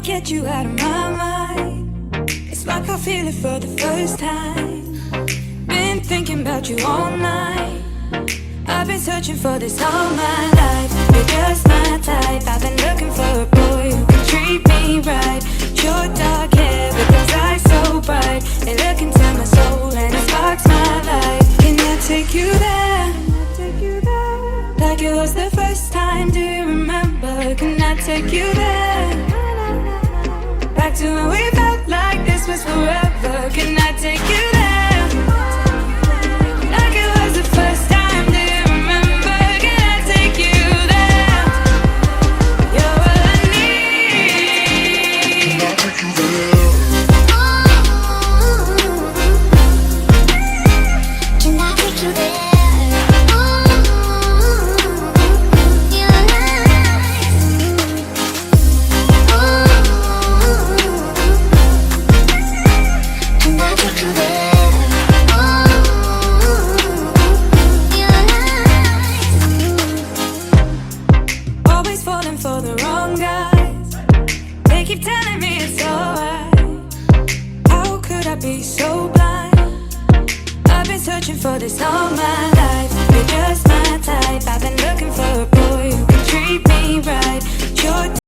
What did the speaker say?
Get you out of my mind. It's like I feel it for the first time. Been thinking about you all night. I've been searching for this all my life. You're just my type. I've been looking for a boy who can treat me right. Your dark hair with those eyes so bright. They look into my soul and it sparks my life. Can I take you there? Like it was the first time, do you remember? Can I take you there? Back to when we felt like this was forever. Can I take you there? Like it was the first time, do you remember? Can I take you there? You're all I need. Can I take you there? Can I take you there? Keep telling me it's alright. How could I be so blind? I've been searching for this all my life. You're just my type. I've been looking for a boy who can treat me right. Your